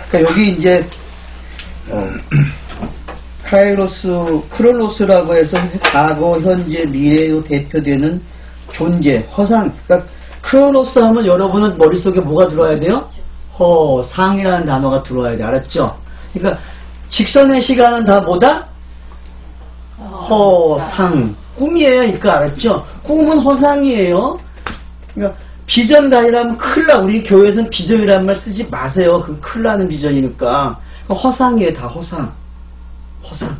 그러니까 여기 이제 카이로스, 크로노스라고 해서 과거, 현재, 미래로 대표되는 존재, 허상. 그러니까 크로노스 하면 여러분은 머릿속에 뭐가 들어와야 돼요? 허상이라는 단어가 들어와야 돼. 알았죠? 그러니까 직선의 시간은 다 뭐다? 허상. 꿈이에요. 그러니까 알았죠? 꿈은 허상이에요. 그러니까 비전다이라면 큰일 나. 우리 교회에서는 비전이라는 말 쓰지 마세요. 그 큰일 나는 비전이니까. 허상이에요. 다 허상. 허상.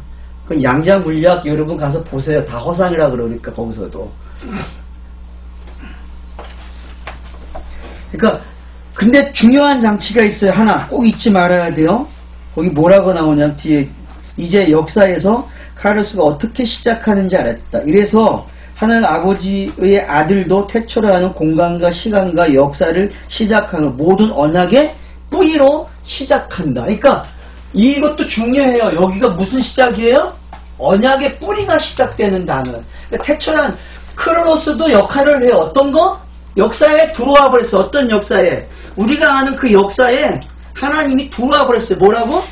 그 양자 물리학 여러분 가서 보세요. 다 허상이라 그러니까 거기서도. 그러니까 근데 중요한 장치가 있어요. 하나 꼭 잊지 말아야 돼요. 거기 뭐라고 나오냐면 뒤에 이제 역사에서 카이로스가 어떻게 시작하는지 알았다. 이래서 하늘 아버지의 아들도 태초를 하는 공간과 시간과 역사를 시작하는 모든 언약의 뿌리로 시작한다. 그러니까 이것도 중요해요. 여기가 무슨 시작이에요? 언약의 뿌리가 시작되는 단어. 그러니까 태초란 크로노스도 역할을 해요. 어떤 거? 역사에 들어와 버렸어. 어떤 역사에? 우리가 아는 그 역사에 하나님이 들어와 버렸어요. 뭐라고?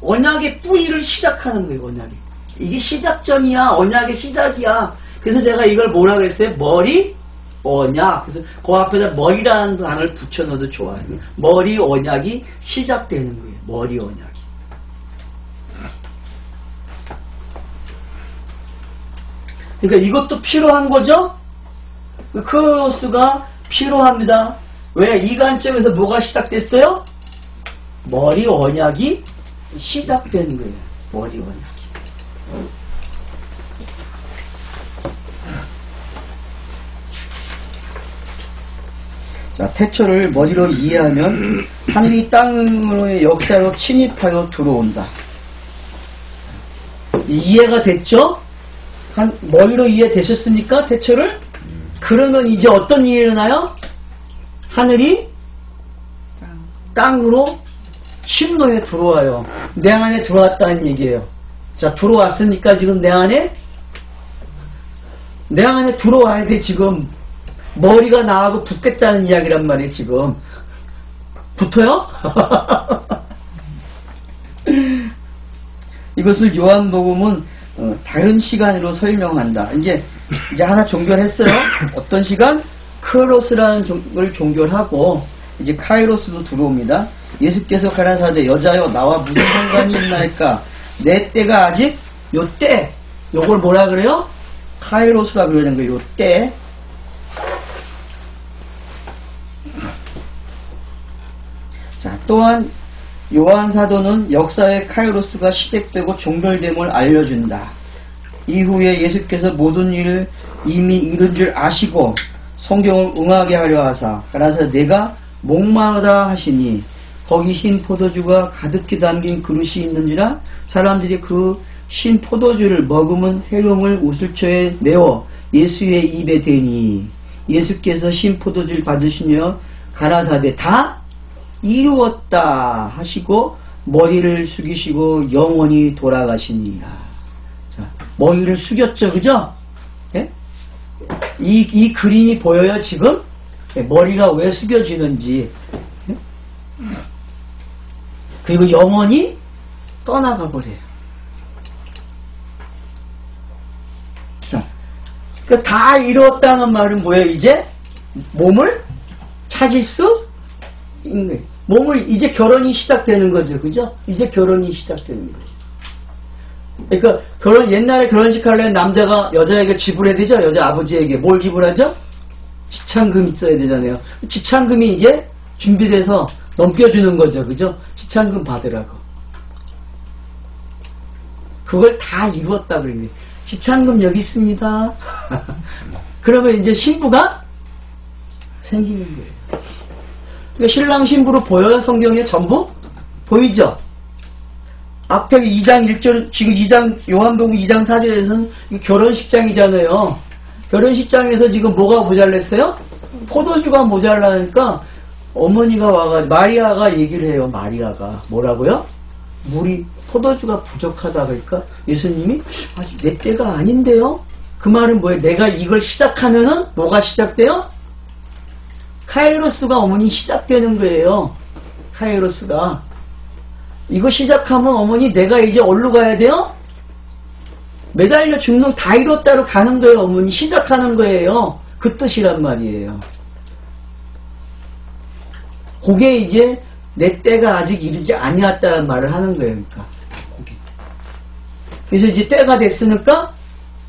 언약의 뿌리를 시작하는 거예요. 언약이. 이게 시작점이야. 언약의 시작이야. 그래서 제가 이걸 뭐라 그랬어요? 머리 언약. 그래서 그 앞에다 머리라는 단어를 붙여넣어도 좋아요. 머리 언약이 시작되는 거예요. 머리 언약이. 그러니까 이것도 필요한 거죠? 크로노스가 필요합니다. 왜? 이 관점에서 뭐가 시작됐어요? 머리 언약이 시작된 거예요. 머리 언약이. 자, 태초를 머리로 이해하면 하늘이 땅으로의 역사로 침입하여 들어온다. 이해가 됐죠? 머리로 이해되셨습니까? 태초를? 그러면 이제 어떤 일이 일어나요? 하늘이 땅으로 침노에 들어와요. 내 안에 들어왔다는 얘기예요. 자, 들어왔으니까 지금 내 안에 들어와야 돼. 지금 머리가 나하고 붙겠다는 이야기란 말이에요. 지금 붙어요? 이것을 요한복음은 다른 시간으로 설명한다. 이제 하나 종결했어요. 어떤 시간? 크로스라는 걸 종결하고 이제 카이로스도 들어옵니다. 예수께서 가라사대 여자여 나와 무슨 상관이 있나이까? 내 때가 아직 요 때. 요걸 뭐라 그래요? 카이로스라 그러는 거예요. 요 때. 자, 또한 요한 사도는 역사의 카이로스가 시작되고 종결됨을 알려준다. 이후에 예수께서 모든 일을 이미 이룬 줄 아시고 성경을 응하게 하려 하사 가라사 내가 목마르다 하시니 거기 흰 포도주가 가득히 담긴 그릇이 있는지라 사람들이 그 흰 포도주를 머금은 해롱을 우슬초에 메워 예수의 입에 대니 예수께서 흰 포도주를 받으시며 가라사대 다 이루었다 하시고 머리를 숙이시고 영원히 돌아가시니라. 자, 머리를 숙였죠, 그죠? 예? 이 그림이 보여요, 지금? 예, 머리가 왜 숙여지는지. 예? 그리고 영원히 떠나가 버려요. 자, 그러니까 다 이루었다는 말은 뭐예요, 이제? 몸을 찾을 수 있는 거예요. 몸을 이제 결혼이 시작되는 거죠. 그죠? 이제 결혼이 시작되는 거죠. 그러니까 옛날에 결혼식 하려면 남자가 여자에게 지불해야 되죠. 여자 아버지에게 뭘 지불하죠? 지참금 있어야 되잖아요. 지참금이 이제 준비돼서 넘겨주는 거죠. 그죠? 지참금 받으라고. 그걸 다 이루었다 그러네. 지참금 여기 있습니다. 그러면 이제 신부가 생기는 거예요. 그러니까 신랑 신부로 보여요? 성경에 전부? 보이죠? 앞에 2장 1절, 지금 2장, 요한복음 2장 4절에서는 결혼식장이잖아요. 결혼식장에서 지금 뭐가 모자랐어요? 포도주가 모자라니까 어머니가 와가지고, 마리아가 얘기를 해요. 마리아가. 뭐라고요? 포도주가 부족하다 그러니까 예수님이 아직 내 때가 아닌데요? 그 말은 뭐예요? 내가 이걸 시작하면은 뭐가 시작돼요? 카이로스가 어머니 시작되는 거예요. 카이로스가. 이거 시작하면 어머니 내가 이제 어디로 가야 돼요? 매달려 죽는 다 이뤘다로 가는 거예요. 어머니 시작하는 거예요. 그 뜻이란 말이에요. 그게 이제 내 때가 아직 이르지 아니었다는 말을 하는 거예요. 그러니까 그게. 그래서 이제 때가 됐으니까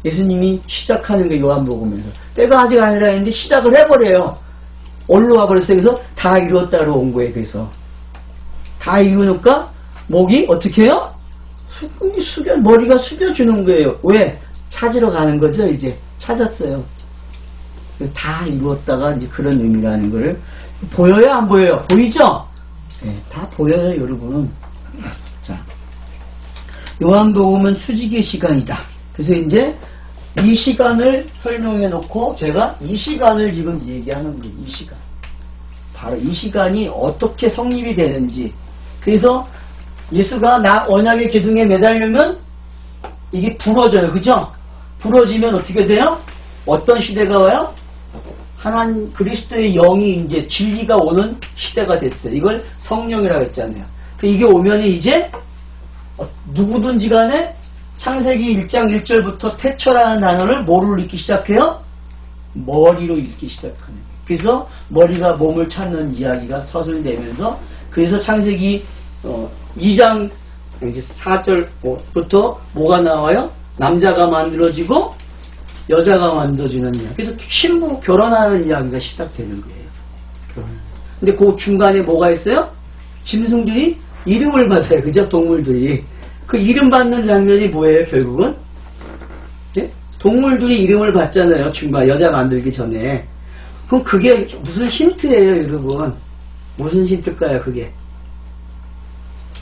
예수님이 시작하는 거예요. 요한복음에서 때가 아직 아니라 했는데 시작을 해버려요. 어디로 와버렸어요. 그래서 다 이루었다로 온 거예요. 그래서 다 이루니까 목이 어떻게 해요? 머리가 숙여주는 거예요. 왜? 찾으러 가는 거죠. 이제 찾았어요. 다 이루었다가 이제 그런 의미라는 거를 보여요? 안 보여요? 보이죠? 네, 다 보여요, 여러분. 자, 요한복음은 수직의 시간이다. 그래서 이제 이 시간을 설명해 놓고 제가 이 시간을 지금 얘기하는 거예요. 이 시간. 바로 이 시간이 어떻게 성립이 되는지. 그래서 예수가 언약의 기둥에 매달리면 이게 부러져요. 그죠? 부러지면 어떻게 돼요? 어떤 시대가 와요? 하나님 그리스도의 영이 이제 진리가 오는 시대가 됐어요. 이걸 성령이라고 했잖아요. 이게 오면 이제 누구든지 간에 창세기 1장 1절부터 태초라는 단어를 뭐로 읽기 시작해요? 머리로 읽기 시작하는 거예요. 그래서 머리가 몸을 찾는 이야기가 서술되면서 그래서 창세기 2장 4절부터 뭐가 나와요? 남자가 만들어지고 여자가 만들어지는 이야기. 그래서 신부 결혼하는 이야기가 시작되는 거예요. 근데 그 중간에 뭐가 있어요? 짐승들이 이름을 받아요. 그죠? 동물들이. 그 이름 받는 장면이 뭐예요? 결국은? 예? 동물들이 이름을 받잖아요. 중간 여자 만들기 전에. 그럼 그게 무슨 힌트예요, 여러분? 무슨 힌트일까요, 그게?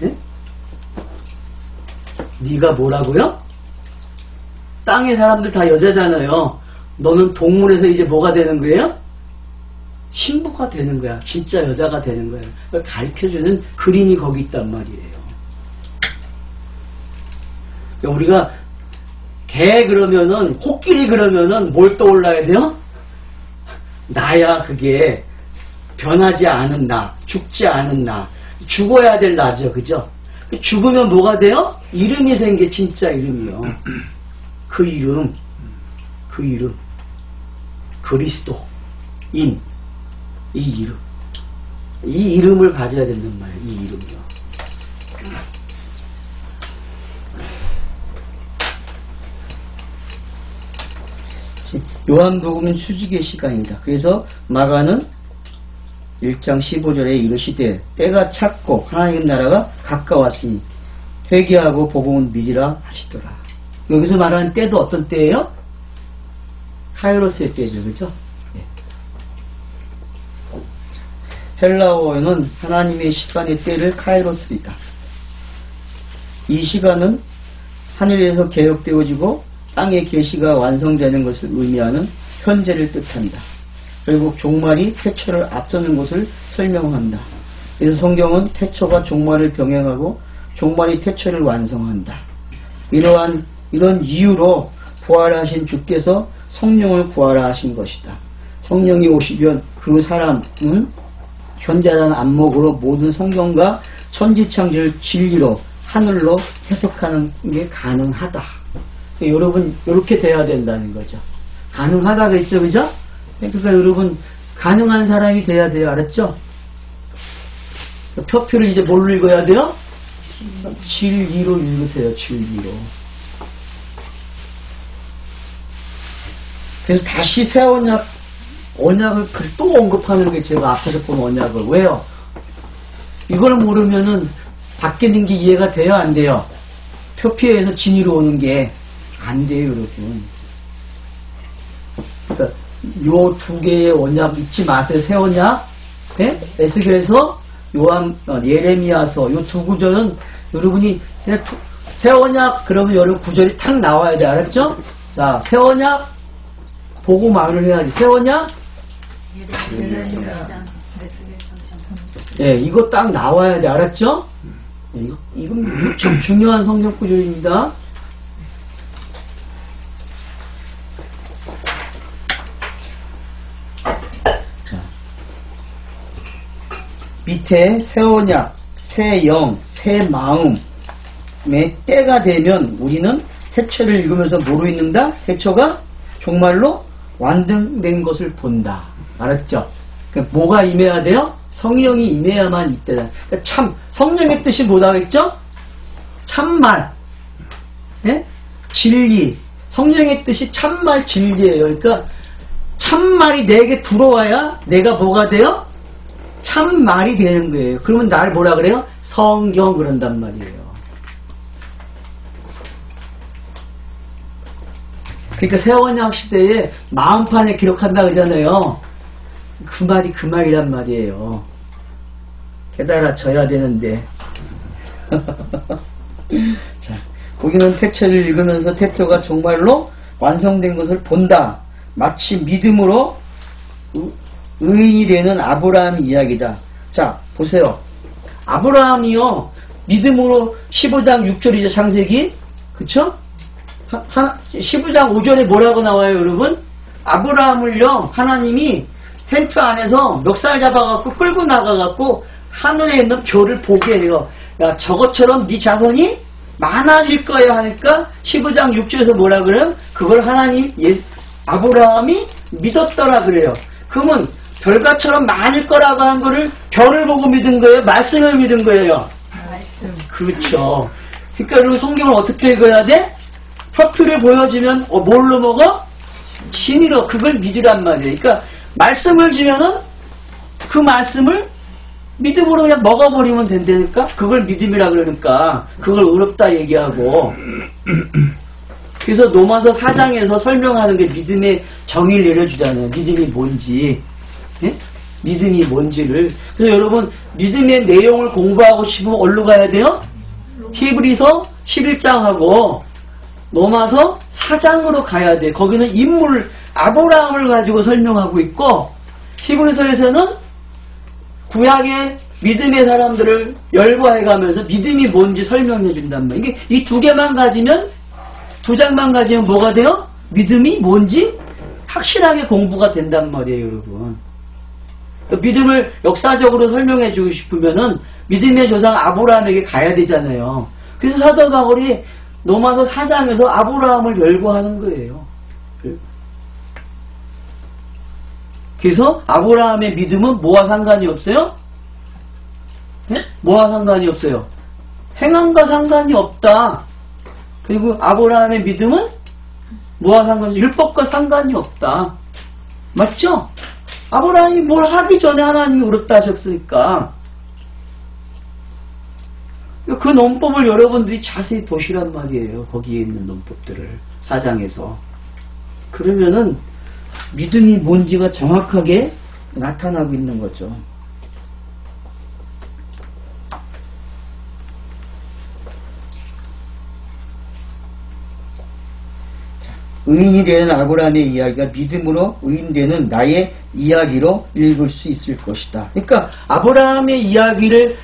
예? 네가 뭐라고요? 땅의 사람들 다 여자잖아요. 너는 동물에서 이제 뭐가 되는 거예요? 신부가 되는 거야. 진짜 여자가 되는 거예요. 그걸 가르쳐주는 그림이 거기 있단 말이에요. 우리가 개 그러면은 코끼리 그러면은 뭘 떠올라야 돼요? 나야. 그게 변하지 않은 나, 죽지 않은 나, 죽어야 될 나죠. 그죠? 죽으면 뭐가 돼요? 이름이 생겨. 진짜 이름이요. 그 이름 그리스도인 이 이름을 가져야 된단 말이에요. 이 이름이요. 요한복음은 수직의 시간이다. 그래서 마가는 1장 15절에 이르시되 때가 찼고 하나님 나라가 가까웠으니 회개하고 복음을 믿으라 하시더라. 여기서 말하는 때도 어떤 때예요? 카이로스의 때죠. 그죠? 네. 헬라어는 하나님의 시간의 때를 카이로스이다. 이 시간은 하늘에서 개혁되어지고 땅의 계시가 완성되는 것을 의미하는 현재를 뜻한다. 결국 종말이 태초를 앞서는 것을 설명한다. 그래서 성경은 태초가 종말을 병행하고 종말이 태초를 완성한다. 이런 이유로 부활하신 주께서 성령을 부활하신 것이다. 성령이 오시면 그 사람은 현재라는 안목으로 모든 성경과 천지창조를 진리로 하늘로 해석하는 게 가능하다. 여러분 이렇게 돼야 된다는 거죠. 가능하다가 있죠. 그죠? 그러니까 여러분 가능한 사람이 돼야 돼요. 알았죠? 표표를 이제 뭘로 읽어야 돼요? 진리로 읽으세요. 진리로. 그래서 다시 새 언약을 또 언급하는 게 제가 앞에서 본 언약을. 왜요? 이걸 모르면은 바뀌는 게 이해가 돼요? 안 돼요? 표피에서 진리로 오는 게 안 돼요, 여러분. 그러니까 요 두 개의 언약 잊지 마세요. 새 언약, 네? 에스겔서, 예레미야서, 요 두 구절은 여러분이 그냥 새 언약 그러면 여러분 구절이 탁 나와야 돼. 알았죠? 자, 새 언약 보고 말을 해야지. 새 언약? 예, 이거 딱 나와야 돼. 알았죠? 이건 참 중요한 성경 구절입니다. 자, 밑에 새 언약, 새 영, 새 마음의 때가 되면 우리는 태초를 읽으면서 뭐로 읽는다? 태초가 정말로 완성된 것을 본다. 알았죠? 그러니까 뭐가 임해야 돼요? 성령이 임해야만 있다. 그러니까 참, 성령의 뜻이 뭐라고 했죠? 참말, 예? 진리. 성령의 뜻이 참말, 진리예요. 그러니까 참말이 내게 들어와야 내가 뭐가 돼요? 참말이 되는 거예요. 그러면 날 뭐라 그래요? 성경 그런단 말이에요. 그러니까 새언약 시대에 마음판에 기록한다 그러잖아요. 그 말이 그 말이란 말이에요. 깨달아져야 되는데. 자, 거기는 태초를 읽으면서 태초가 정말로 완성된 것을 본다. 마치 믿음으로 의인이 되는 아브라함 이야기다. 자, 보세요. 아브라함이요, 믿음으로 15장 6절이죠, 창세기. 그쵸? 15장 5절에 뭐라고 나와요, 여러분? 아브라함을요, 하나님이 텐트 안에서 멱살 잡아갖고 끌고 나가갖고 하늘에 있는 별을 보게 해요. 야, 저것처럼 네 자손이 많아질 거야 하니까 15장 6절에서 뭐라 그래요? 그걸 하나님, 아브라함이 믿었더라 그래요. 그러면 별과처럼 많을 거라고 한 거를 별을 보고 믿은 거예요? 말씀을 믿은 거예요? 말씀. 그렇죠. 그러니까 여러분 성경을 어떻게 읽어야 돼? 표표를 보여주면 뭘로 먹어? 진리로 그걸 믿으란 말이에요. 그러니까 말씀을 주면은 그 말씀을 믿음으로 그냥 먹어버리면 된다니까? 그걸 믿음이라 그러니까 그걸 어렵다 얘기하고. 그래서 로마서 4장에서 설명하는 게 믿음의 정의를 내려주잖아요. 믿음이 뭔지, 예? 믿음이 뭔지를. 그래서 여러분 믿음의 내용을 공부하고 싶으면 어디로 가야 돼요? 히브리서 11장하고 로마서 4장으로 가야 돼. 거기는 인물 아브라함을 가지고 설명하고 있고, 히브리서에서는 구약의 믿음의 사람들을 열거해가면서 믿음이 뭔지 설명해 준단 말이에요. 이게 이 두 개만 가지면, 두 장만 가지면 뭐가 돼요? 믿음이 뭔지 확실하게 공부가 된단 말이에요, 여러분. 믿음을 역사적으로 설명해 주고 싶으면은 믿음의 조상 아브라함에게 가야 되잖아요. 그래서 사도 바울이 로마서 4장에서 아브라함을 열거하는 거예요. 그래서 아브라함의 믿음은 뭐와 상관이 없어요? 네? 뭐와 상관이 없어요? 행함과 상관이 없다. 그리고 아브라함의 믿음은 뭐와 상관이, 율법과 상관이 없다. 맞죠? 아브라함이 뭘 하기 전에 하나님이 옳다 하셨으니까. 그 논법을 여러분들이 자세히 보시란 말이에요. 거기에 있는 논법들을 4장에서. 그러면은 믿음이 뭔지가 정확하게 나타나고 있는 거죠. 의인이 되는 아브라함의 이야기가 믿음으로 의인되는 나의 이야기로 읽을 수 있을 것이다. 그러니까 아브라함의 이야기를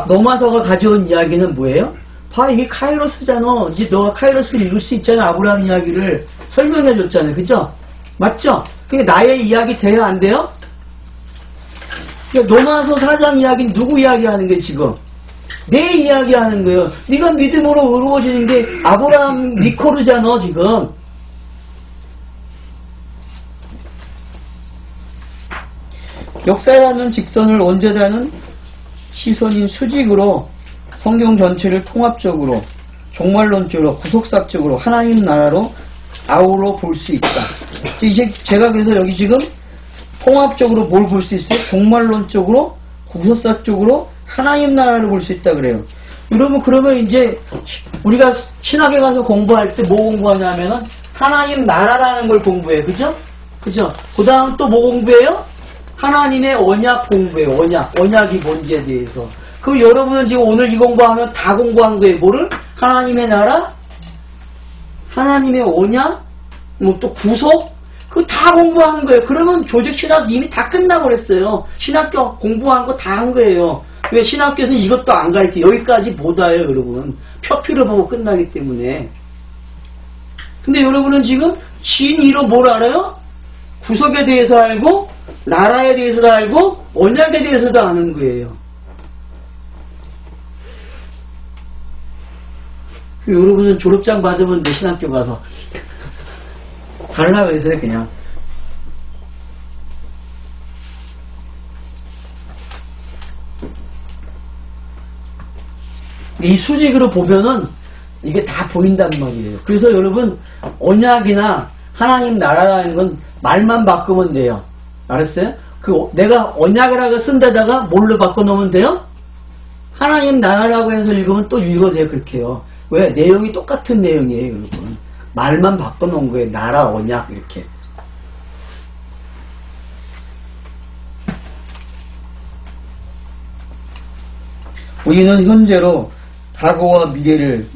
로마서가 가져온 이야기는 뭐예요? 봐, 이게 카이로스잖아. 이제 너가 카이로스를 읽을 수 있잖아. 아브라함 이야기를 설명해 줬잖아요. 그죠? 맞죠? 그게 나의 이야기 돼요? 안 돼요? 그러니까 로마서 4장 이야기는 누구 이야기하는 게 지금? 내 이야기하는 거예요. 네가 믿음으로 의로워지는 게 아브라함 니코르잖아 지금. 역사라는 직선을 원죄자는 시선인 수직으로 성경 전체를 통합적으로 종말론적으로 구속사적으로 하나님 나라로 아우러 볼 수 있다. 이제 제가 그래서 여기 지금 통합적으로 뭘 볼 수 있어요? 종말론적으로 구속사적으로 하나님 나라를 볼 수 있다 그래요. 여러분 그러면 이제 우리가 신학에 가서 공부할 때 뭐 공부하냐면은 하나님 나라라는 걸 공부해요. 그죠? 그죠? 그 다음 또 뭐 공부해요? 하나님의 언약 공부해요. 언약이 뭔지에 대해서. 그럼 여러분은 지금 오늘 이 공부하면 다 공부한 거예요. 뭐를? 하나님의 나라, 하나님의 언약, 뭐 또 구속, 그거 다 공부하는 거예요. 그러면 조직신학 이미 다 끝나고 그랬어요. 신학교 공부한 거 다 한 거예요. 왜 신학교에서는 이것도 안 가르쳐? 여기까지 못 와요, 여러분. 표피를 보고 끝나기 때문에. 근데 여러분은 지금 진의로 뭘 알아요? 구속에 대해서 알고, 나라에 대해서도 알고, 언약에 대해서도 아는 거예요. 여러분은 졸업장 받으면 내 신학교 가서 달라 그래서요 그냥. 이 수직으로 보면은 이게 다 보인단 말이에요. 그래서 여러분 언약이나 하나님 나라라는 건 말만 바꾸면 돼요. 알았어요? 내가 언약이라고 쓴 데다가 뭘로 바꿔놓으면 돼요? 하나님 나라라고 해서 읽으면 또 읽어져요. 그렇게요. 왜? 내용이 똑같은 내용이에요. 여러분. 말만 바꿔놓은 거예요. 나라, 언약 이렇게. 우리는 현재로 과거와 미래를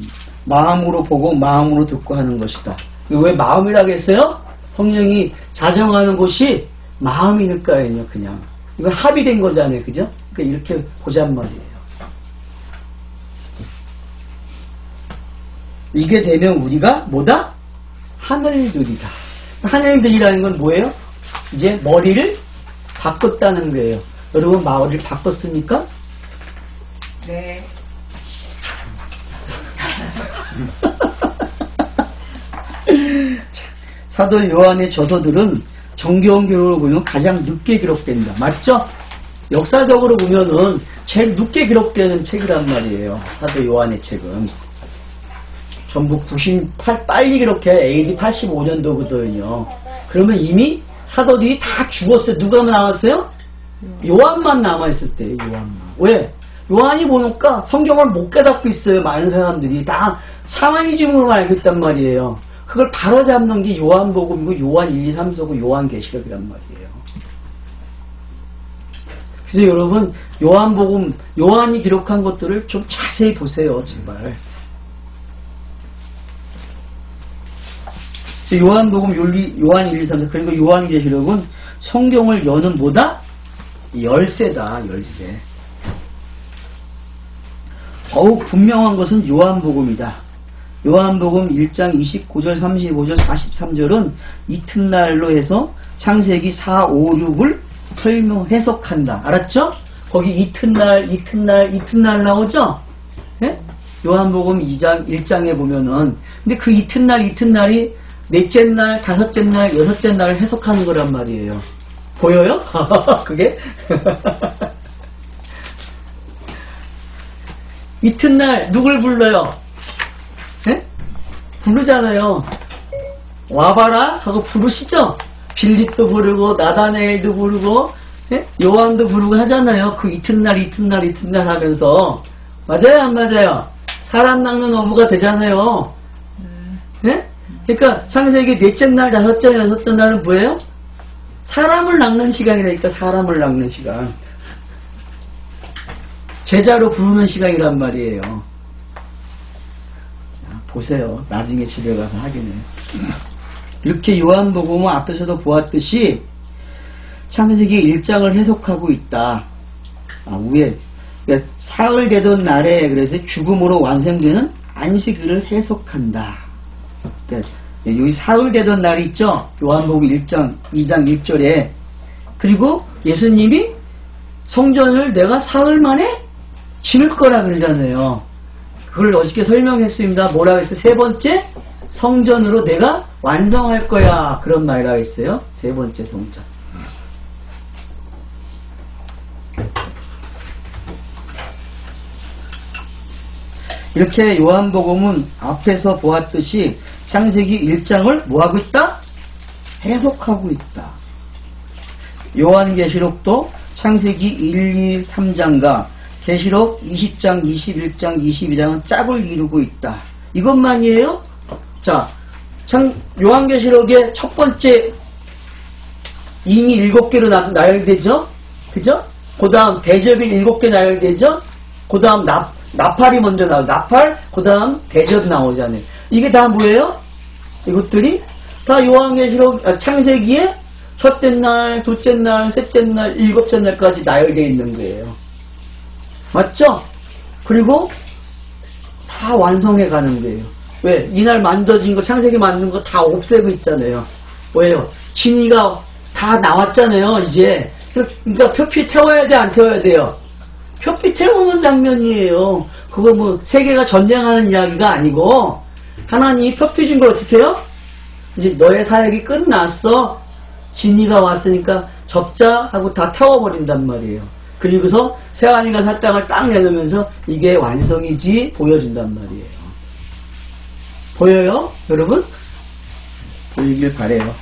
마음으로 보고 마음으로 듣고 하는 것이다. 왜 마음이라고 했어요? 성령이 자정하는 곳이 마음이니까요. 그냥 이거 합의된 거잖아요. 그죠? 그러니까 이렇게 보잔 말이에요. 이게 되면 우리가 뭐다? 하늘들이다. 하늘들이라는 건 뭐예요? 이제 머리를 바꿨다는 거예요. 여러분 머리를 바꿨습니까? 네. 사도 요한의 저서들은 정교원 기록으로 보면 가장 늦게 기록된다. 맞죠? 역사적으로 보면은 제일 늦게 기록되는 책이란 말이에요. 사도 요한의 책은. 전부 빨리 기록해. AD 85년도거든요. 그러면 이미 사도들이 다 죽었어요. 누가 남았어요? 요한만 남아있을 때예요. 요한만. 왜? 요한이 보니까 성경을 못 깨닫고 있어요. 많은 사람들이 다 샤머니즘으로 알고 있단 말이에요. 그걸 바로잡는 게 요한복음이고 요한 1, 2, 3서고 요한계시록이란 말이에요. 그래서 여러분 요한복음 요한이 기록한 것들을 좀 자세히 보세요. 제발. 요한복음 요한 1, 2, 3 그리고 요한계시록은 성경을 여는 뭐다? 열쇠다. 열쇠. 더욱 분명한 것은 요한복음이다. 요한복음 1장 29절, 35절, 43절은 이튿날로 해서 창세기 4, 5, 6을 해석한다. 알았죠? 거기 이튿날 나오죠? 네? 요한복음 2장 1장에 보면은 근데 그 이튿날이 넷째 날, 다섯째 날, 여섯째 날을 해석하는 거란 말이에요. 보여요? 그게? 이튿날 누굴 불러요? 예? 부르잖아요. 와봐라 하고 부르시죠? 빌립도 부르고 나다나엘도 부르고 예? 요한도 부르고 하잖아요. 그 이튿날 하면서 맞아요 안 맞아요? 사람 낚는 어부가 되잖아요. 예? 그러니까 창세기 넷째 날, 다섯째 날, 여섯째 날은 뭐예요? 사람을 낚는 시간이라니까. 사람을 낚는 시간. 제자로 부르는 시간이란 말이에요. 보세요. 나중에 집에 가서 하기는. 이렇게 요한복음은 앞에서도 보았듯이 창세기 1장을 해석하고 있다. 위에 그러니까 사흘 되던 날에 그래서 죽음으로 완성되는 안식일을 해석한다. 그러니까 여기 사흘 되던 날이 있죠. 요한복음 1장 2장 1절에 그리고 예수님이 성전을 내가 사흘 만에 지을 거라 그러잖아요. 그걸 어저께 설명했습니다. 뭐라고 했어요? 세 번째 성전으로 내가 완성할 거야. 그런 말이라고 했어요. 세 번째 성전. 이렇게 요한복음은 앞에서 보았듯이 창세기 1장을 뭐하고 있다? 해석하고 있다. 요한계시록도 창세기 1, 2, 3장과 계시록 20장, 21장, 22장은 짝을 이루고 있다. 이것만이에요? 자, 요한계시록의 첫 번째 인이 7개로 나열되죠? 그죠? 그 다음 대접이 7개 나열되죠? 그 다음 나팔이 먼저 나오죠. 나팔, 그 다음 대접 나오잖아요. 이게 다 뭐예요? 이것들이 다 요한계시록, 창세기에 첫째 날, 둘째 날, 셋째 날, 일곱째 날까지 나열되어 있는 거예요. 맞죠? 그리고 다 완성해 가는 거예요. 왜? 이날 만들어진 거, 창세기 만든 거 다 없애고 있잖아요. 왜요? 진이가 다 나왔잖아요, 이제. 그러니까 표피 태워야 돼, 안 태워야 돼요? 표피 태우는 장면이에요. 그거 뭐 세계가 전쟁하는 이야기가 아니고 하나님이 펴펴준 걸 어떻게 해요? 이제 너의 사역이 끝났어. 진리가 왔으니까 접자 하고 다 태워버린단 말이에요. 그리고서 세환이가 사 땅을 딱 내놓으면서 이게 완성이지 보여준단 말이에요. 보여요? 여러분? 보이길 바래요.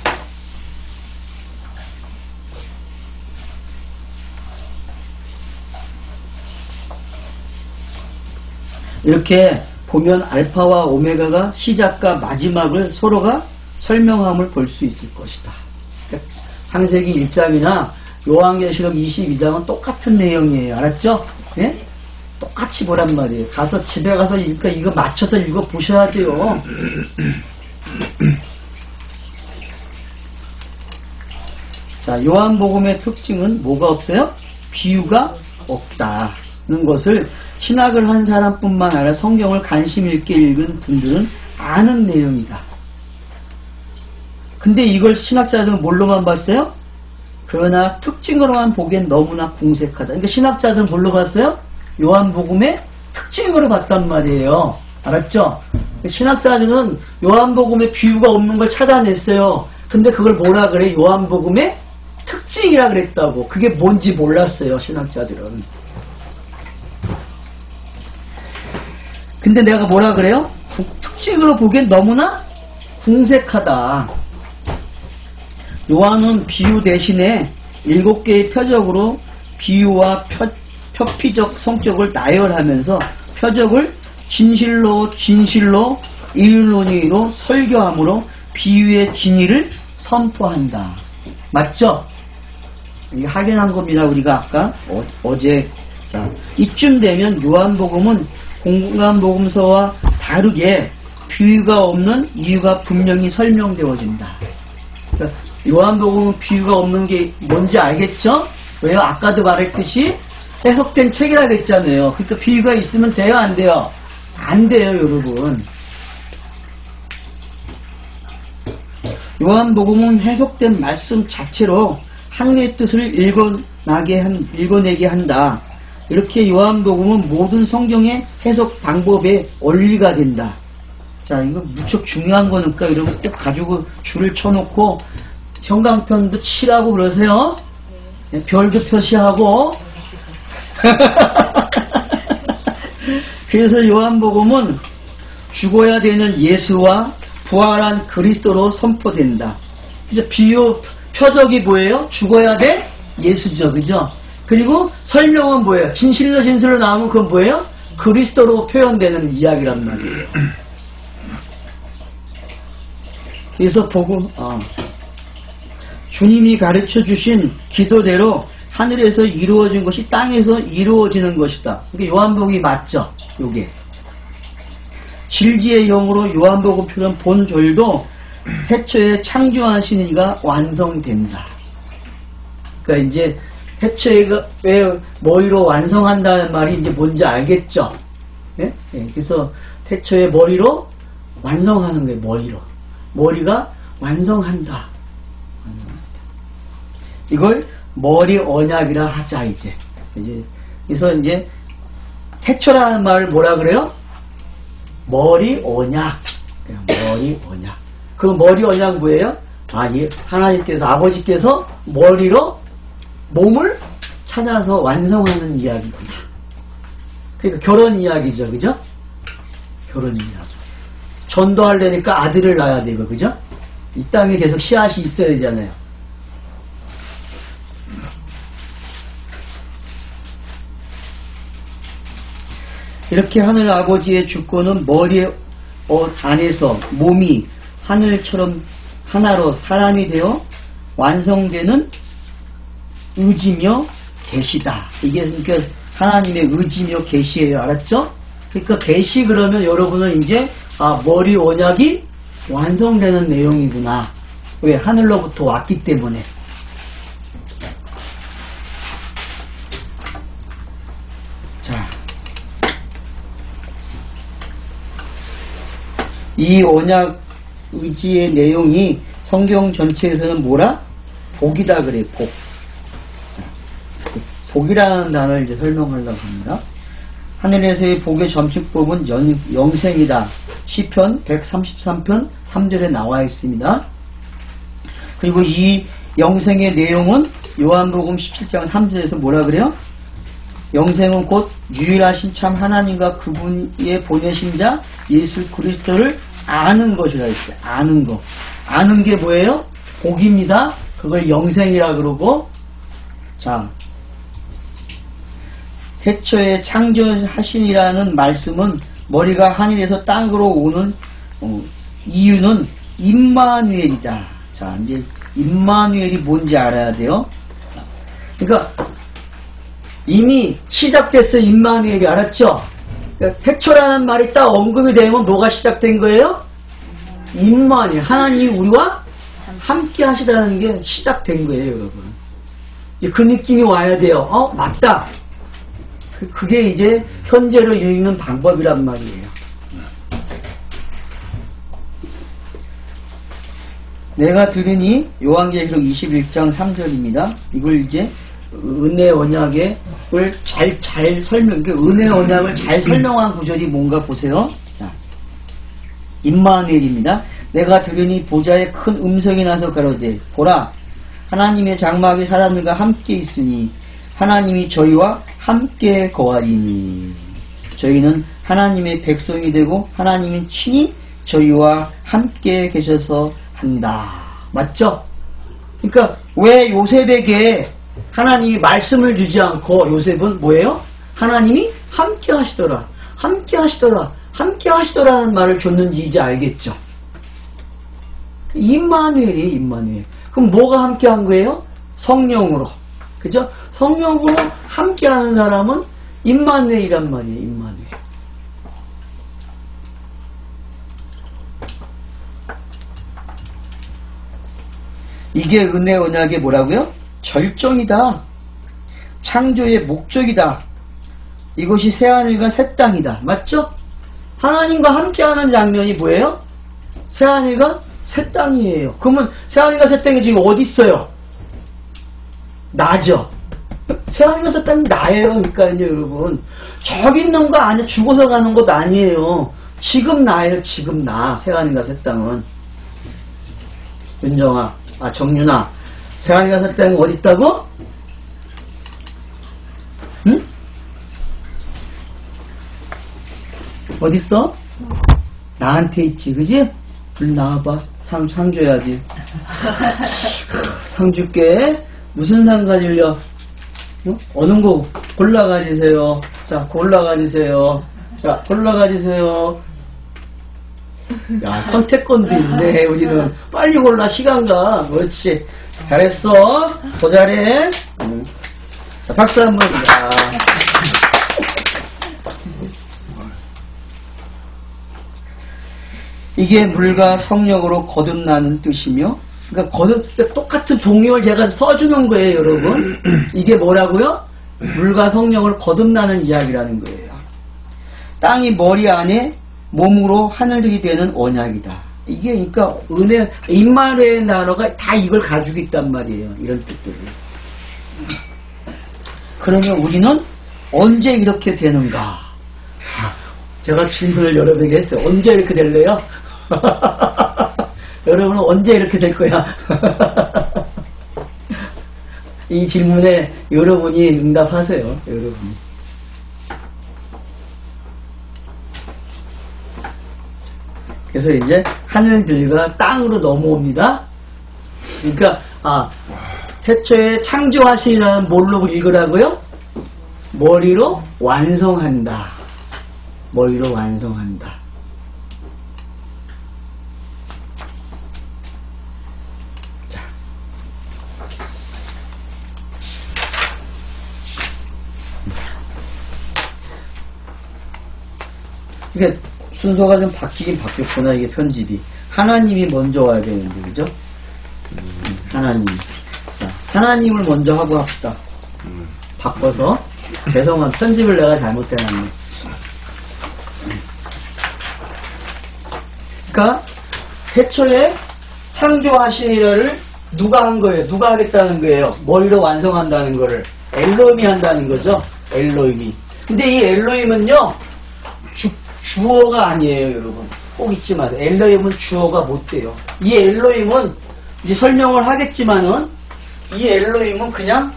이렇게 보면 알파와 오메가가 시작과 마지막을 서로가 설명함을 볼 수 있을 것이다. 창세기 1장이나 요한계시록 22장은 똑같은 내용이에요. 알았죠? 예? 똑같이 보란 말이에요. 가서 집에 가서 이거 맞춰서 읽어 보셔야 돼요. 자, 요한복음의 특징은 뭐가 없어요? 비유가 없다는 것을 신학을 한 사람뿐만 아니라 성경을 관심 있게 읽은 분들은 아는 내용이다. 근데 이걸 신학자들은 뭘로만 봤어요? 그러나 특징으로만 보기엔 너무나 궁색하다. 그러니까 신학자들은 뭘로 봤어요? 요한복음의 특징으로 봤단 말이에요. 알았죠? 신학자들은 요한복음에 비유가 없는 걸 찾아냈어요. 근데 그걸 뭐라 그래? 요한복음의 특징이라 그랬다고. 그게 뭔지 몰랐어요, 신학자들은. 근데 내가 뭐라 그래요? 특징으로 보기엔 너무나 궁색하다. 요한은 비유 대신에 7개의 표적으로 비유와 표피적 성격을 나열하면서 표적을 진실로 일론이로 설교함으로 비유의 진리를 선포한다. 맞죠? 이게 확인한 겁니다. 우리가 아까 어제. 자, 이쯤 되면 요한복음은 공간복음서와 다르게 비유가 없는 이유가 분명히 설명되어진다. 그러니까 요한복음은 비유가 없는 게 뭔지 알겠죠? 왜요? 아까도 말했듯이 해석된 책이라 그랬잖아요. 그러니까 비유가 있으면 돼요? 안 돼요? 안 돼요, 여러분. 요한복음은 해석된 말씀 자체로 하늘의 뜻을 읽어내게 한다. 이렇게 요한복음은 모든 성경의 해석 방법의 원리가 된다. 자, 이거 무척 중요한 거니까 여러분 꼭 가지고 줄을 쳐놓고 형광펜도 칠하고 그러세요. 네, 별도 표시하고. 그래서 요한복음은 죽어야 되는 예수와 부활한 그리스도로 선포된다. 이제 비유 표적이 뭐예요? 죽어야 돼 예수죠, 그죠? 그리고 설명은 뭐예요? 진실로 나오면 그건 뭐예요? 그리스도로 표현되는 이야기란 말이에요. 그래서 주님이 가르쳐 주신 기도대로 하늘에서 이루어진 것이 땅에서 이루어지는 것이다. 그러니까 요한복음이 맞죠? 요게. 실지의 영으로 요한복음 표현 본절도 태초에 창조하신 이가 완성된다. 그러니까 이제 태초에 왜 머리로 완성한다는 말이 이제 뭔지 알겠죠? 예? 예, 그래서 태초에 머리로 완성하는 거예요. 머리가 완성한다. 이걸 머리 언약이라 하자 이제. 그래서 이제 태초라는 말을 뭐라 그래요? 머리 언약. 머리 언약. 그 머리 언약 뭐예요? 하나님께서 아버지께서 머리로 몸을 찾아서 완성하는 이야기구나. 그러니까 결혼 이야기죠, 그죠? 결혼 이야기. 전도하려니까 아들을 낳아야 되고, 그죠? 이 땅에 계속 씨앗이 있어야 되잖아요. 이렇게 하늘 아버지의 주권은 머리 안에서 몸이 하늘처럼 하나로 사람이 되어 완성되는 의지며 계시다. 이게 그러니까 하나님의 의지며 계시예요. 알았죠? 그러니까 계시 그러면 여러분은 이제 머리 언약이 완성되는 내용이구나. 왜? 하늘로부터 왔기 때문에. 자, 이 언약 의지의 내용이 성경 전체에서는 뭐라? 복이다 그래. 복이라는 단어를 이제 설명하려고 합니다. 하늘에서의 복의 점칙법은 영생이다. 시편 133편 3절에 나와 있습니다. 그리고 이 영생의 내용은 요한복음 17장 3절에서 뭐라 그래요? 영생은 곧 유일하신 참 하나님과 그분의 보내신 자 예수 그리스도를 아는 것이라 했어요. 아는 거. 아는 게 뭐예요? 복입니다. 그걸 영생이라 그러고, 자, 태초에 창조하신이라는 말씀은 머리가 하늘에서 땅으로 오는 이유는 임마누엘이다. 자, 이제 임마누엘이 뭔지 알아야 돼요. 그러니까 이미 시작됐어. 임마누엘이. 알았죠? 그러니까 태초라는 말이 딱 언급이 되면 뭐가 시작된 거예요? 임마누엘. 하나님이 우리와 함께 하시다는 게 시작된 거예요, 여러분. 그 느낌이 와야 돼요. 맞다. 그게 이제 현재를 읽는 방법이란 말이에요. 내가 들으니 요한계시록 21장 3절입니다. 이걸 이제 은혜 언약을 잘 설명, 은혜 언약을 잘 설명한 구절이 뭔가 보세요. 자, 임마누엘입니다. 내가 들으니 보좌에 큰 음성이 나서 가로되 보라 하나님의 장막이 사람들과 함께 있으니 하나님이 저희와 함께 거하리니 저희는 하나님의 백성이 되고 하나님은 친히 저희와 함께 계셔서 한다. 맞죠? 그러니까 왜 요셉에게 하나님이 말씀을 주지 않고 요셉은 뭐예요? 하나님이 함께 하시더라. 함께 하시더라. 함께 하시더라는 말을 줬는지 이제 알겠죠? 임마누엘이에요. 임마누엘. 그럼 뭐가 함께 한 거예요? 성령으로. 그죠? 성령으로 함께 하는 사람은 임마누엘이란 말이에요. 임마누엘. 이게 은혜 언약의 뭐라고요? 절정이다. 창조의 목적이다. 이것이 새하늘과 새 땅이다. 맞죠? 하나님과 함께하는 장면이 뭐예요? 새하늘과 새 땅이에요. 그러면 새하늘과 새 땅이 지금 어디 있어요? 나죠. 새하늘과 새 땅이 나예요. 그러니까요, 여러분. 저기 있는 거 아니에요. 죽어서 가는 것도 아니에요. 지금 나예요. 지금 나. 새하늘과 새 땅은. 윤정아, 정윤아, 새하늘과 새 땅이 어디 있다고? 응? 어디 있어? 나한테 있지, 그지? 불 나와봐. 상 줘야지. 상 줄게. 무슨 상 가질려? 어느 거 골라가지세요. 자, 골라가지세요. 자, 골라가지세요. 야, 선택권도 있네. 우리는 빨리 골라. 시간 가. 그렇지. 잘했어. 더 잘해. 자, 박수 한번 주자. 이게 물과 성령으로 거듭나는 뜻이며, 그러니까 똑같은 종류를 제가 써주는 거예요, 여러분. 이게 뭐라고요? 물과 성령을 거듭나는 이야기라는 거예요. 땅이 머리 안에 몸으로 하늘들이 되는 언약이다. 이게 그러니까 은혜, 임마누엘 단어가 다 이걸 가지고 있단 말이에요. 이런 뜻들을. 그러면 우리는 언제 이렇게 되는가? 제가 질문을 여러분에게 했어요. 언제 이렇게 될래요? 여러분은 언제 이렇게 될 거야? 이 질문에 여러분이 응답하세요. 여러분. 그래서 이제 하늘들과 땅으로 넘어옵니다. 그러니까 태초에 창조하시라는 뭘로 읽으라고요? 머리로 완성한다. 머리로 완성한다. 자. 이게 순서가 좀 바뀌긴 바뀌었구나. 이게 편집이. 하나님이 먼저 와야 되는데, 그죠? 하나님. 자, 하나님을 먼저 하고 합시다. 바꿔서. 죄송한 편집을 내가 잘못해놨네. 그러니까 태초에 창조하신 일을 누가 한 거예요? 누가 하겠다는 거예요? 머리로 완성한다는 거를 엘로힘이 한다는 거죠. 엘로힘이. 근데 이 엘로힘은요, 주어가 아니에요, 여러분. 꼭 잊지 마세요. 엘로힘은 주어가 못 돼요. 이 엘로힘은 이제 설명을 하겠지만은, 이 엘로힘은 그냥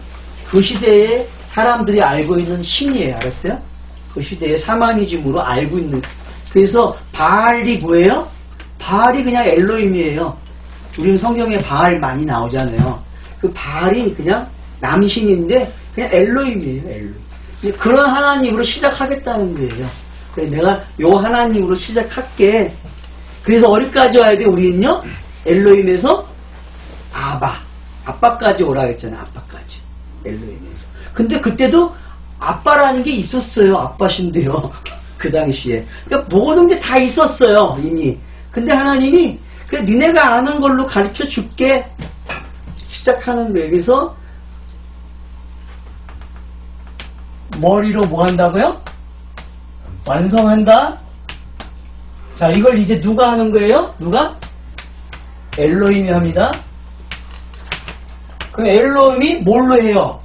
그 시대에 사람들이 알고 있는 신이에요. 알았어요? 그 시대의 사마니즘으로 알고 있는. 그래서 바알이 뭐예요? 바알이 그냥 엘로힘이에요. 우리는 성경에 바알 많이 나오잖아요. 그 바알이 그냥 남신인데 그냥 엘로힘이에요. 엘로힘. 그런 하나님으로 시작하겠다는 거예요. 그래서 내가 요 하나님으로 시작할게. 그래서 어디까지 와야 돼? 우리는요, 엘로힘에서 아빠까지 오라 했잖아요. 아빠까지. 엘로힘에서. 근데 그때도 아빠라는 게 있었어요. 아빠신데요. 그 당시에. 그러니까 모든 게 다 있었어요. 이미. 근데 하나님이 그래 니네가 아는 걸로 가르쳐 줄게. 시작하는 거예요. 그래서 머리로 뭐 한다고요? 완성한다. 자, 이걸 이제 누가 하는 거예요? 누가? 엘로힘이 합니다. 그럼 엘로힘이 뭘로 해요?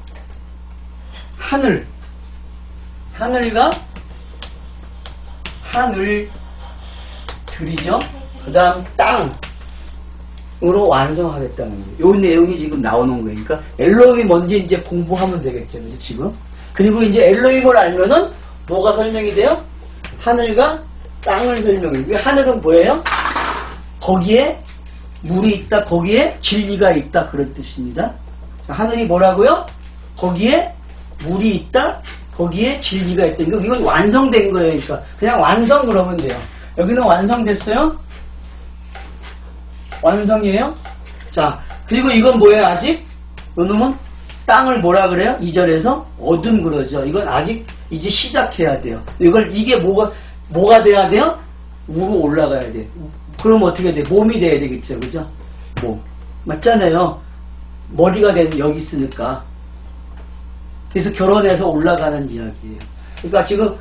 하늘과 하늘들이죠. 그 다음 땅으로 완성하겠다는 거예요. 요 내용이 지금 나오는 거예요. 그러니까 엘로힘이 뭔지 이제 공부하면 되겠죠. 그죠, 지금? 그리고 이제 엘로힘을 알면은 뭐가 설명이 돼요? 하늘과 땅을 설명해요. 이 하늘은 뭐예요? 거기에 물이 있다, 거기에 진리가 있다, 그런 뜻입니다. 자, 하늘이 뭐라고요? 거기에 물이 있다, 거기에 진리가 있다. 이건 완성된 거예요. 그러니까 그냥 완성 그러면 돼요. 여기는 완성됐어요? 완성이에요? 자, 그리고 이건 뭐예요, 아직? 요놈은 땅을 뭐라 그래요? 2절에서 어둠 그러죠. 이건 아직 이제 시작해야 돼요. 이게 뭐가 돼야 돼요? 위로 올라가야 돼. 그럼 어떻게 돼? 몸이 돼야 되겠죠. 그죠? 몸. 맞잖아요. 머리가 여기 있으니까. 그래서 결혼해서 올라가는 이야기예요. 그러니까 지금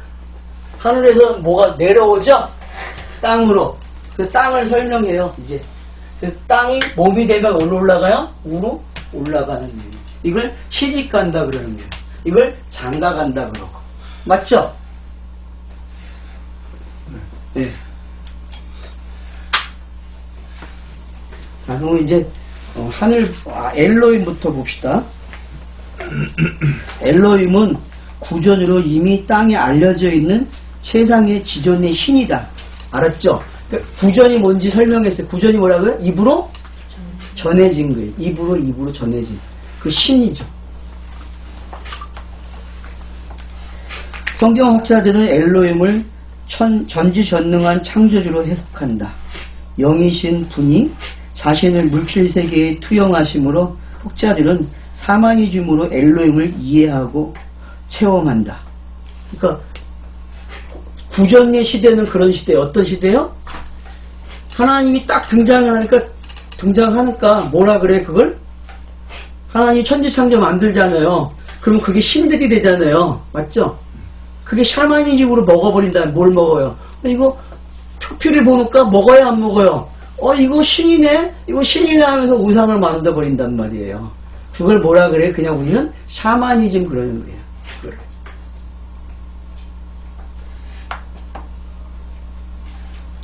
하늘에서 뭐가 내려오죠? 땅으로. 그 땅을 설명해요. 이제. 그래서 땅이 몸이 되면 어디로 올라가요? 위로 올라가는 거예요. 이걸 시집간다 그러는 거예요. 이걸 장가간다 그러고. 맞죠? 네. 자, 그럼 이제 엘로힘부터 봅시다. 엘로힘은 구전으로 이미 땅에 알려져 있는 세상의 지존의 신이다. 알았죠? 구전이 뭔지 설명했어요. 구전이 뭐라고요? 입으로 전해진 거예요. 입으로 전해진 그 신이죠. 성경학자들은 엘로힘을 전지전능한 창조주로 해석한다. 영이신 분이 자신을 물질 세계에 투영하심으로 학자들은 사마니즘으로 엘로힘을 이해하고 체험한다. 그러니까 구전의 시대는 그런 시대예요. 어떤 시대요? 하나님이 딱 등장하니까 뭐라 그래 그걸? 하나님 천지창조 만들잖아요. 그러면 그게 신들이 되잖아요. 맞죠? 그게 샤머니즘으로 먹어버린다면 뭘 먹어요? 이거 표피를 보니까 먹어야 안 먹어요? 이거 신이네? 이거 신이네 하면서 우상을 만들어버린단 말이에요. 그걸 뭐라 그래? 그냥 우리는 샤머니즘 그러는 거예요. 그걸.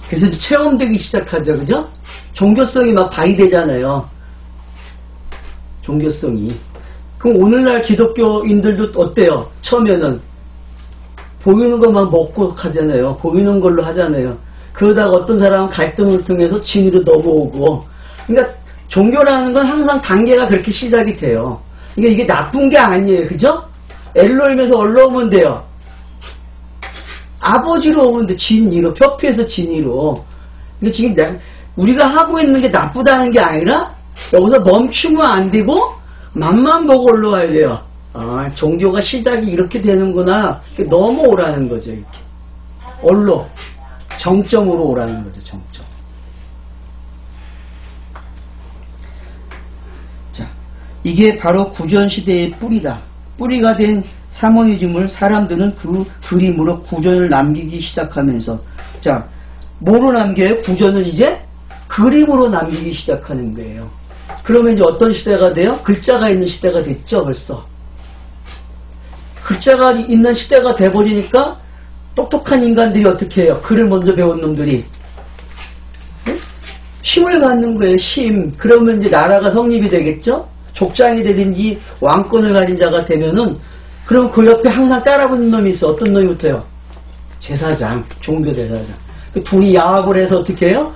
그래서 이제 체험되기 시작하죠. 그죠? 종교성이 막 발휘되잖아요. 종교성이. 그럼 오늘날 기독교인들도 어때요? 처음에는 보이는 것만 먹고 하잖아요. 보이는 걸로 하잖아요. 그러다가 어떤 사람은 갈등을 통해서 진리로 넘어오고. 그러니까 종교라는 건 항상 단계가 그렇게 시작이 돼요. 이게 나쁜 게 아니에요. 그죠? 엘로힘에서 올라오면 돼요. 아버지로 오면 돼. 진리로. 표피에서 진리로. 그러니까 지금 우리가 하고 있는 게 나쁘다는 게 아니라 여기서 멈추면 안 되고 맛만 보고 올라와야 돼요. 종교가 시작이 이렇게 되는구나. 넘어오라는 거죠. 이렇게. 얼로. 정점으로 오라는 거죠. 정점. 자, 이게 바로 구전시대의 뿌리다. 뿌리가 된 사모니즘을 사람들은 그 그림으로 구전을 남기기 시작하면서, 자, 뭐로 남겨요? 구전을 이제 그림으로 남기기 시작하는 거예요. 그러면 이제 어떤 시대가 돼요? 글자가 있는 시대가 됐죠, 벌써. 글자가 있는 시대가 돼버리니까 똑똑한 인간들이 어떻게 해요? 글을 먼저 배운 놈들이 힘을 갖는 거예요. 힘. 그러면 이제 나라가 성립이 되겠죠? 족장이 되든지 왕권을 가진 자가 되면은 그럼 그 옆에 항상 따라붙는 놈이 있어. 어떤 놈이 붙어요? 제사장, 종교 제사장. 그 둘이 야합을 해서 어떻게 해요?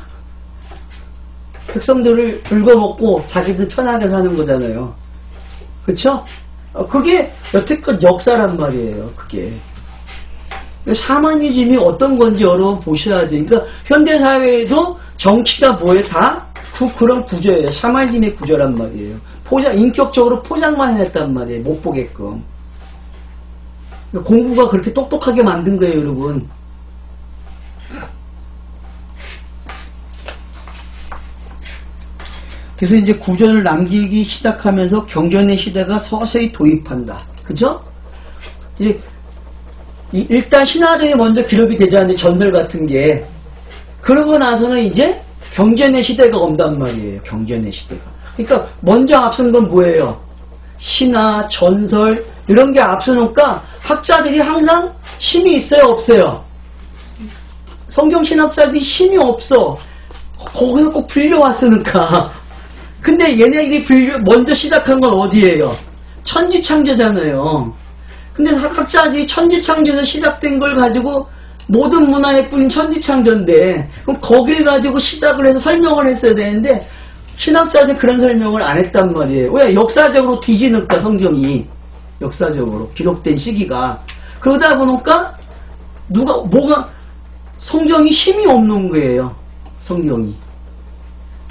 백성들을 긁어먹고 자기들 편하게 사는 거잖아요. 그쵸? 그게 여태껏 역사란 말이에요. 그게. 샤머니즘이 어떤 건지 여러분 보셔야 돼요. 그러니까 현대사회에도 정치가 뭐예요? 다 그런 구조예요. 샤머니즘의 구조란 말이에요. 인격적으로 포장만 했단 말이에요. 못 보게끔. 공부가 그렇게 똑똑하게 만든 거예요, 여러분. 그래서 이제 구전을 남기기 시작하면서 경전의 시대가 서서히 도입한다. 그죠? 이제 일단 신화정에 먼저 기록이 되잖아요. 전설 같은 게. 그러고 나서는 이제 경전의 시대가 온단 말이에요. 경전의 시대가. 그러니까 먼저 앞선 건 뭐예요? 신화, 전설 이런 게 앞서니까 학자들이 항상 힘이 있어요? 없어요? 성경신학자들이 힘이 없어. 거기서 꼭 불려왔으니까. 근데 얘네들이 먼저 시작한 건 어디예요? 천지창조잖아요. 근데 학자들이 천지창조에서 시작된 걸 가지고 모든 문화에 뿌린 천지창조인데 그럼 거길 가지고 시작을 해서 설명을 했어야 되는데 신학자들이 그런 설명을 안 했단 말이에요. 왜? 역사적으로 뒤지니까 성경이 역사적으로 기록된 시기가 그러다 보니까 성경이 힘이 없는 거예요. 성경이.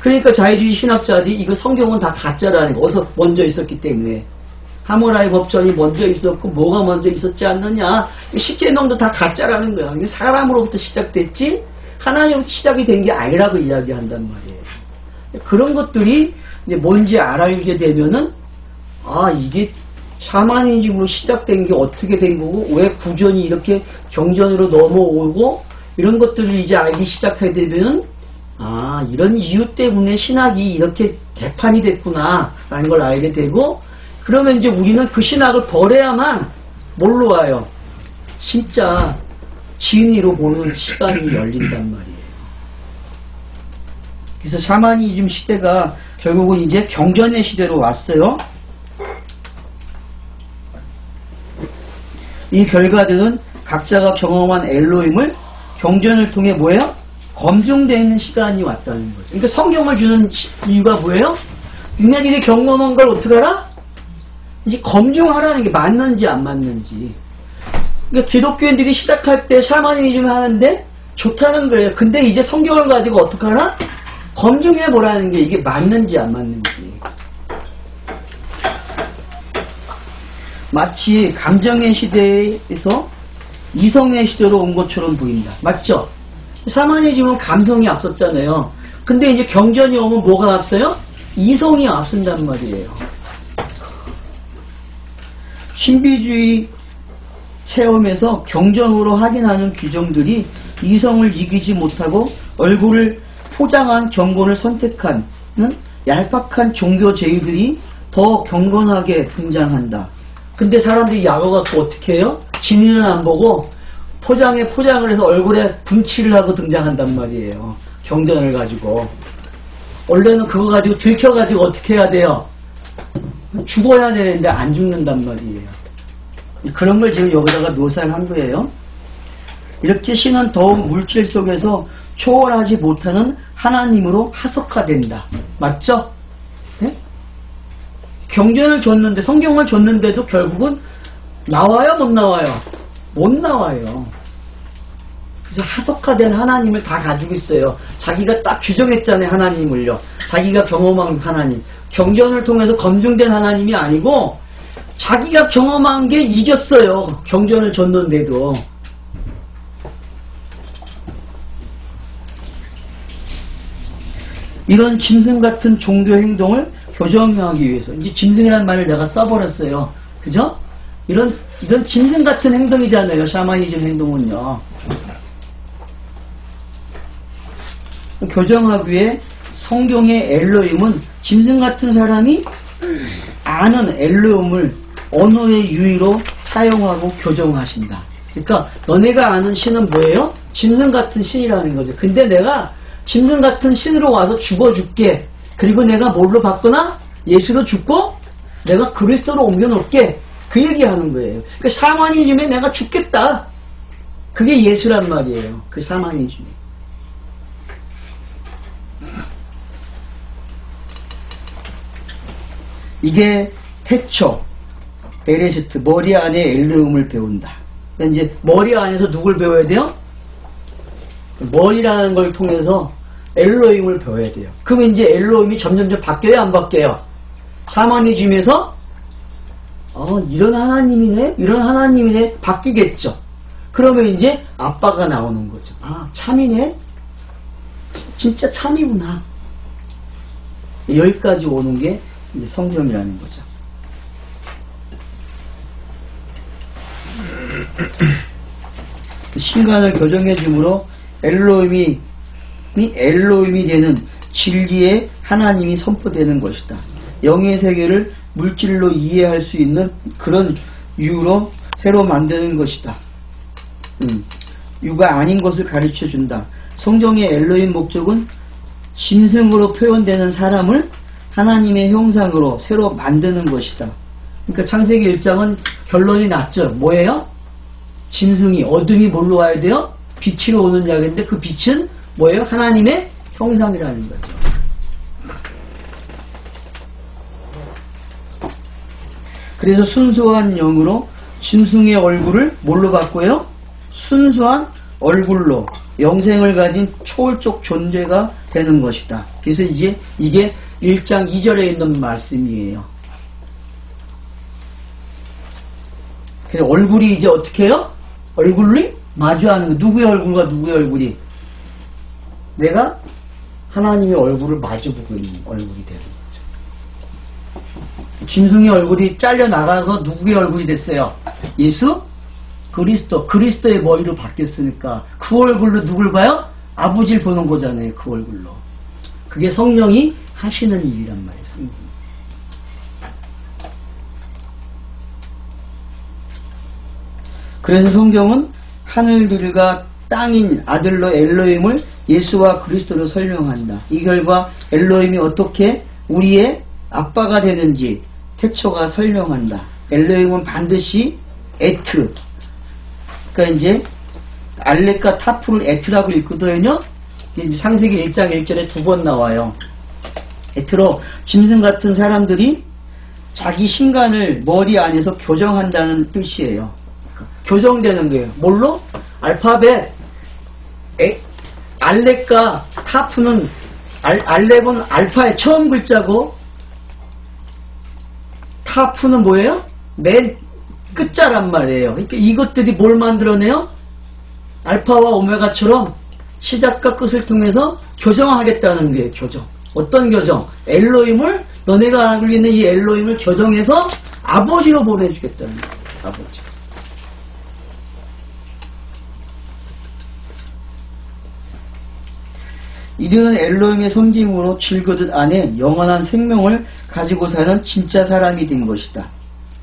그러니까 자유주의 신학자들이 이거 성경은 다 가짜라는 거. 어서 먼저 있었기 때문에. 하모라의 법전이 먼저 있었고 뭐가 먼저 있었지 않느냐. 십계명도 다 가짜라는 거야. 이게 사람으로부터 시작됐지 하나님으로부터 시작이 된 게 아니라고 이야기한단 말이에요. 그런 것들이 이제 뭔지 알게 되면은 이게 샤머니즘으로 시작된 게 어떻게 된 거고 왜 구전이 이렇게 경전으로 넘어오고 이런 것들을 이제 알기 시작하게 되면은 이런 이유 때문에 신학이 이렇게 개판이 됐구나 라는 걸 알게 되고 그러면 이제 우리는 그 신학을 버려야만 뭘로 와요? 진짜 진리로 보는 시간이 열린단 말이에요. 그래서 샤머니즘 시대가 결국은 이제 경전의 시대로 왔어요. 이 결과들은 각자가 경험한 엘로힘을 경전을 통해 뭐예요? 검증되는 시간이 왔다는 거죠. 그러니까 성경을 주는 이유가 뭐예요? 니네들이 경험한 걸 어떻게 알아? 이제 검증하라는 게 맞는지 안 맞는지. 그러니까 기독교인들이 시작할 때 샤머니즘을 하는데 좋다는 거예요. 근데 이제 성경을 가지고 어떻게 하나? 검증해 보라는 게 이게 맞는지 안 맞는지. 마치 감정의 시대에서 이성의 시대로 온 것처럼 보인다. 맞죠? 샤머니즘은 감성이 앞섰잖아요. 근데 이제 경전이 오면 뭐가 앞서요? 이성이 앞선단 말이에요. 신비주의 체험에서 경전으로 확인하는 규정들이 이성을 이기지 못하고 얼굴을 포장한 경건을 선택하는 얄팍한 종교 제의들이 더 경건하게 등장한다. 근데 사람들이 야고 갖고 어떻게 해요? 진리는 안 보고 포장을 해서 얼굴에 분칠을 하고 등장한단 말이에요. 경전을 가지고. 원래는 그거 가지고 들켜가지고 어떻게 해야 돼요? 죽어야 되는데 안 죽는단 말이에요. 그런 걸 지금 여기다가 묘사를 한 거예요. 이렇게 신은 더욱 물질 속에서 초월하지 못하는 하나님으로 하석화된다. 맞죠? 네? 경전을 줬는데 성경을 줬는데도 결국은 나와요? 못 나와요? 못 나와요. 그래서 하석화된 하나님을 다 가지고 있어요. 자기가 딱 규정했잖아요. 하나님을요. 자기가 경험한 하나님. 경전을 통해서 검증된 하나님이 아니고 자기가 경험한 게 이겼어요. 경전을 줬는데도. 이런 짐승 같은 종교 행동을 교정하기 위해서 이제 짐승이라는 말을 내가 써버렸어요. 그죠? 이런 짐승 같은 행동이잖아요. 샤머니즘 행동은요. 교정하기 위해 성경의 엘로힘은 짐승 같은 사람이 아는 엘로힘을 언어의 유의로 사용하고 교정하신다. 그러니까 너네가 아는 신은 뭐예요? 짐승 같은 신이라는 거죠. 근데 내가 짐승 같은 신으로 와서 죽어줄게. 그리고 내가 뭘로 바꾸나? 예수로 죽고 내가 그리스도로 옮겨놓을게. 그 얘기하는 거예요. 그 샤머니즘에 내가 죽겠다. 그게 예수란 말이에요. 그 샤머니즘에. 이게 태초, 베레시트, 머리 안에 엘르음을 배운다. 그러니까 이제 머리 안에서 누굴 배워야 돼요? 머리라는 걸 통해서 엘로힘을 배워야 돼요. 그러면 이제 엘로힘이 점점점 바뀌어요, 안 바뀌어요? 샤머니즘에서 이런 하나님이네, 이런 하나님이네, 바뀌겠죠. 그러면 이제 아빠가 나오는 거죠. 아, 참이네, 진짜 참이구나. 여기까지 오는 게 이제 성경이라는 거죠. 신간을 교정해 주므로 엘로힘이 되는 진리의 하나님이 선포되는 것이다. 영의 세계를 물질로 이해할 수 있는 그런 이유로 새로 만드는 것이다. 유가 아닌 것을 가르쳐 준다. 성경의 엘로힘 목적은 짐승으로 표현되는 사람을 하나님의 형상으로 새로 만드는 것이다. 그러니까 창세기 1장은 결론이 났죠. 뭐예요? 짐승이, 어둠이 뭘로 와야 돼요? 빛으로 오는 이야기인데 그 빛은 뭐예요? 하나님의 형상이라는 거죠. 그래서 순수한 영으로 짐승의 얼굴을 뭘로 바꿔요? 순수한 얼굴로 영생을 가진 초월적 존재가 되는 것이다. 그래서 이제 이게 1장 2절에 있는 말씀이에요. 그래서 얼굴이 이제 어떻게 해요? 얼굴이 마주하는 거. 누구의 얼굴과 누구의 얼굴이? 내가 하나님의 얼굴을 마주보고 있는 얼굴이 되는 거죠. 짐승의 얼굴이 잘려나가서 누구의 얼굴이 됐어요? 예수? 그리스도. 그리스도의 머리로 바뀌었으니까 그 얼굴로 누굴 봐요? 아버지를 보는 거잖아요. 그 얼굴로. 그게 성령이 하시는 일이란 말이에요. 성령. 그래서 성경은 하늘들과 땅인 아들로 엘로힘을 예수와 그리스도로 설명한다. 이 결과 엘로힘이 어떻게 우리의 아빠가 되는지 태초가 설명한다. 엘로힘은 반드시 에트. 그러니까 이제 알렉과 타프를 에트라고 읽거든요. 창세기 1장 1절에 2번 나와요. 에트로 짐승 같은 사람들이 자기 신간을 머리 안에서 교정한다는 뜻이에요. 교정되는 거예요. 뭘로? 알파벳. 알렉과 타프는 알렉은 알파의 처음 글자고 타프는 뭐예요? 맨 끝자란 말이에요. 그러니까 이것들이 뭘 만들어내요? 알파와 오메가처럼 시작과 끝을 통해서 교정하겠다는 거예요. 교정. 어떤 교정? 엘로힘을, 너네가 알고 있는 이 엘로힘을 교정해서 아버지로 보내주겠다는 거예요. 아버지. 이들은 엘로힘의 섬김으로 질거듯 안에 영원한 생명을 가지고 사는 진짜 사람이 된 것이다.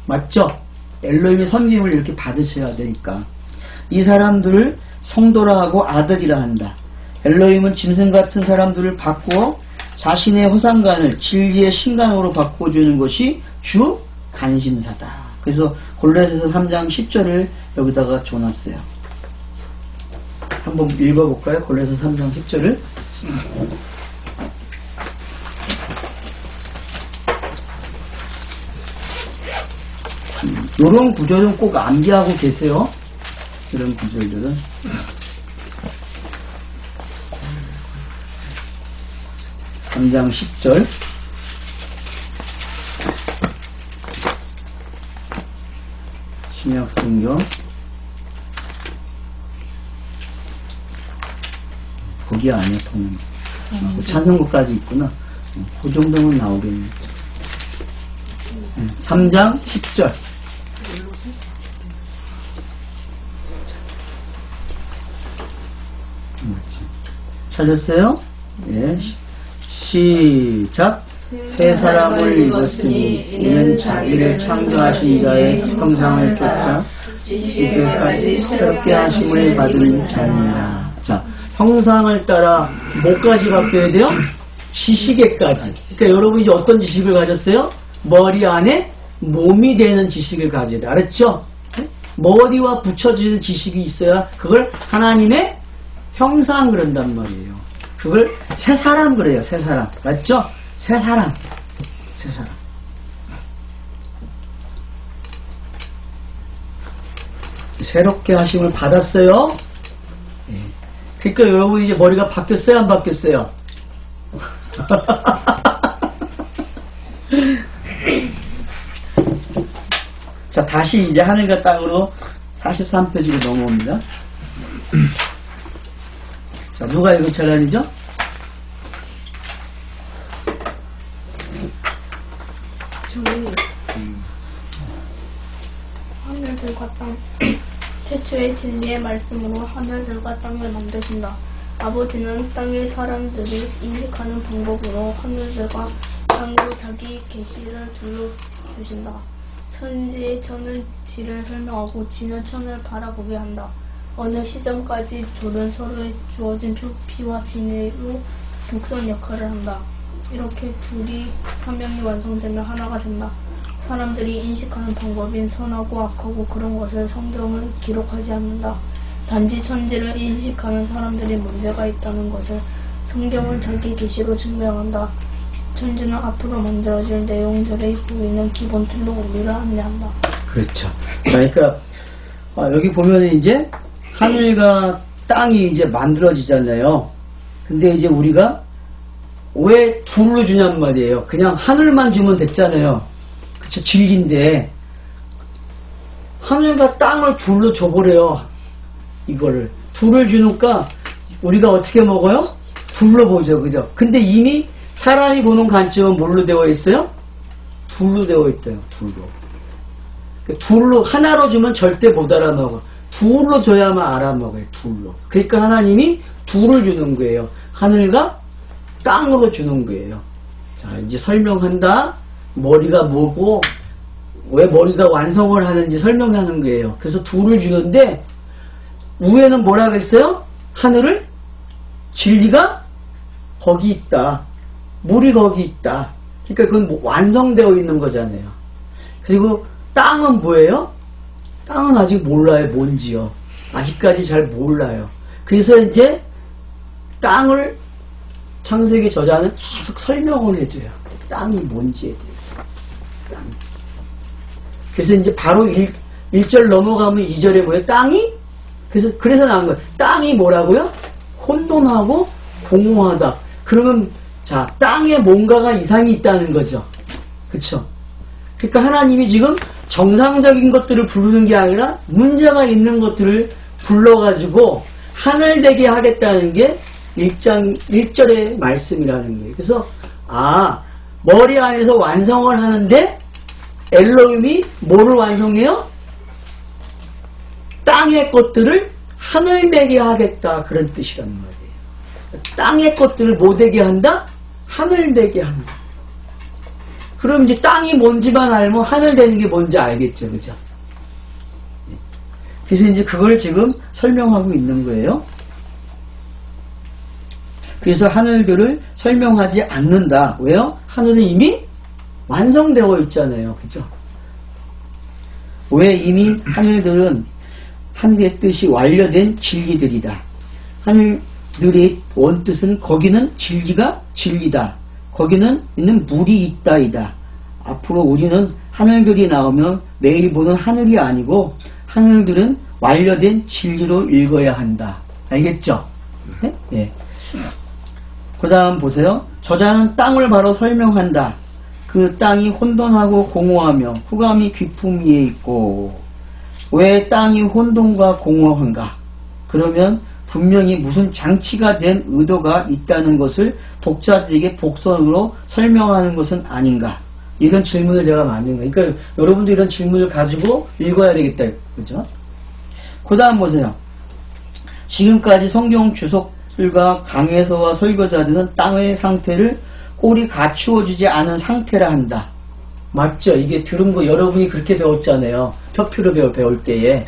맞죠? 엘로힘의 섬김을 이렇게 받으셔야 되니까. 이 사람들을 성도라 하고 아들이라 한다. 엘로힘은 짐승 같은 사람들을 바꾸어 자신의 허상관을 진리의 신간으로 바꿔주는 것이 주 간심사다. 그래서 골로새서 3장 10절을 여기다가 줘놨어요. 한번 읽어볼까요? 골로새서 3장 10절을. 이런 구절은 꼭 암기하고 계세요. 이런 구절들은. 삼장 10절. 신약성경. 거기 안에 보면 찬송곡까지 있구나. 그 정도면 나오겠네. 3장 10절. 찾았어요? 예. 시작. 새 사람을 입었으니 이는 자기를 창조하신 이자의 형상을 쫓아 지식까지 새롭게 하심을 받은 자니라. 자, 형상을 따라 뭐까지 바뀌어야 돼요? 지식에까지. 그러니까 여러분이 이제 어떤 지식을 가졌어요? 머리 안에 몸이 되는 지식을 가져야 돼. 알았죠? 머리와 붙여지는 지식이 있어야 그걸 하나님의 형상 그런단 말이에요. 그걸 새 사람 그래요. 새 사람. 맞죠? 새 사람. 새 사람. 새롭게 하심을 받았어요. 예. 그러니까 여러분 이제 머리가 바뀌었어요? 안 바뀌었어요? 자, 다시 이제 하늘과 땅으로 43페이지로 넘어옵니다. 자, 누가 읽을 차례이죠? 저는 하늘들과 땅 최초의 진리의 말씀으로 하늘들과 땅을 만드신다. 아버지는 땅의 사람들이 인식하는 방법으로 하늘들과 땅으로 자기 계시를 둘러 주신다. 천지의 천은 지를 설명하고 지는 천을 바라보게 한다. 어느 시점까지 둘은 서로의 주어진 피와 진리로 곡선 역할을 한다. 이렇게 둘이 사명이 완성되면 하나가 된다. 사람들이 인식하는 방법인 선하고 악하고 그런 것을 성경은 기록하지 않는다. 단지 천지를 인식하는 사람들이 문제가 있다는 것을 성경은 자기 계시로 증명한다. 천지는 앞으로 만들어질 내용들의 보이는 기본 틀로 우리를 안내한다. 그렇죠. 그러니까 여기 보면 이제 하늘과 땅이 이제 만들어지잖아요. 근데 이제 우리가 왜 둘로 주냔 말이에요. 그냥 하늘만 주면 됐잖아요. 그쵸? 진리인데 하늘과 땅을 둘로 줘버려요. 이거를 둘을 주니까 우리가 어떻게 먹어요? 둘로 보죠. 그죠? 근데 이미 사람이 보는 관점은 뭘로 되어 있어요? 둘로 되어 있대요. 둘로 하나로 주면 절대 못 알아먹어. 둘로 줘야만 알아먹어요. 둘로. 그러니까 하나님이 둘을 주는 거예요. 하늘과 땅으로 주는 거예요. 자, 이제 설명한다. 머리가 뭐고 왜 머리가 완성을 하는지 설명하는 거예요. 그래서 둘을 주는데 위에는 뭐라 그랬어요? 하늘을 진리가 거기 있다. 물이 거기 있다. 그러니까 그건 완성되어 있는 거잖아요. 그리고 땅은 뭐예요? 땅은 아직 몰라요. 뭔지요. 아직까지 잘 몰라요. 그래서 이제 땅을 창세기 저자는 계속 설명을 해줘요. 땅이 뭔지에 대해서. 그래서 이제 바로 1절 넘어가면 2절에 뭐예요? 땅이? 그래서 나온 거예요. 땅이 뭐라고요? 혼돈하고 공허하다. 그러면 자, 땅에 뭔가가 이상이 있다는 거죠. 그쵸? 그러니까 하나님이 지금 정상적인 것들을 부르는 게 아니라 문제가 있는 것들을 불러가지고 하늘되게 하겠다는 게 1절의 말씀이라는 거예요. 그래서 머리 안에서 완성을 하는데 엘로힘이 뭐를 완성해요? 땅의 것들을 하늘되게 하겠다. 그런 뜻이란 말이에요. 땅의 것들을 뭐 되게 한다? 하늘되게 한다. 그럼 이제 땅이 뭔지만 알면 하늘되는 게 뭔지 알겠죠. 그죠? 그래서 이제 그걸 지금 설명하고 있는 거예요. 그래서 하늘들을 설명하지 않는다. 왜요? 하늘은 이미 완성되어 있잖아요. 그죠? 왜 이미 하늘들은 하늘의 뜻이 완료된 진리들이다. 하늘들의 원뜻은 거기는 진리가 진리다. 거기는 있는 물이 있다이다. 앞으로 우리는 하늘들이 나오면 내일 보는 하늘이 아니고 하늘들은 완료된 진리로 읽어야 한다. 알겠죠? 네? 네. 그 다음 보세요. 저자는 땅을 바로 설명한다. 그 땅이 혼돈하고 공허하며 흑암이 깊음 위에 있고. 왜 땅이 혼돈과 공허한가? 그러면 분명히 무슨 장치가 된 의도가 있다는 것을 독자들에게 복선으로 설명하는 것은 아닌가? 이런 질문을 제가 만든 거예요. 그러니까 여러분도 이런 질문을 가지고 읽어야 되겠다. 그죠? 그 다음 보세요. 지금까지 성경 주석들과 강해서와 설교자들은 땅의 상태를 꼴이 갖추어지지 않은 상태라 한다. 맞죠? 이게 들은 거 여러분이 그렇게 배웠잖아요. 표피로 배울 때에.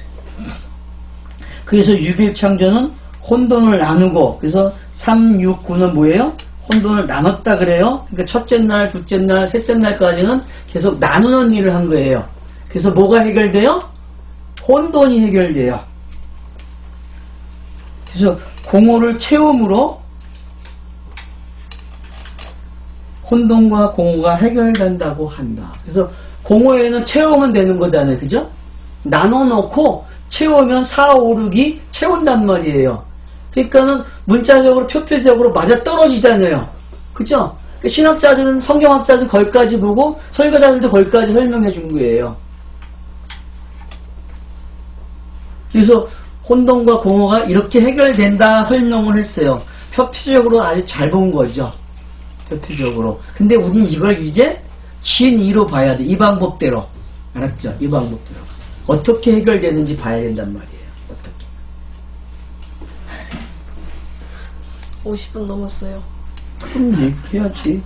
그래서 유비일창조는 혼돈을 나누고, 그래서 3, 6, 9는 뭐예요? 혼돈을 나눴다 그래요. 그러니까 첫째 날, 둘째 날, 셋째 날까지는 계속 나누는 일을 한 거예요. 그래서 뭐가 해결돼요? 혼돈이 해결돼요. 그래서 공허를 채움으로 혼돈과 공허가 해결된다고 한다. 그래서 공허에는 채우면 되는 거잖아요. 그죠? 나눠놓고 채우면 4, 5, 6이 채운단 말이에요. 그러니까는 문자적으로 표피적으로 맞아 떨어지잖아요. 그죠? 그러니까 신학자들은, 성경학자들은 거기까지 보고 설교자들도 거기까지 설명해 준 거예요. 그래서 혼돈과 공허가 이렇게 해결된다 설명을 했어요. 표피적으로 아주 잘 본 거죠. 표피적으로. 근데 우리는 이걸 이제 진의로 봐야 돼. 이 방법대로. 알았죠? 이 방법대로. 어떻게 해결되는지 봐야 된단 말이에요. 어떻게. 50분 넘었어요. 그럼 얘기해야지.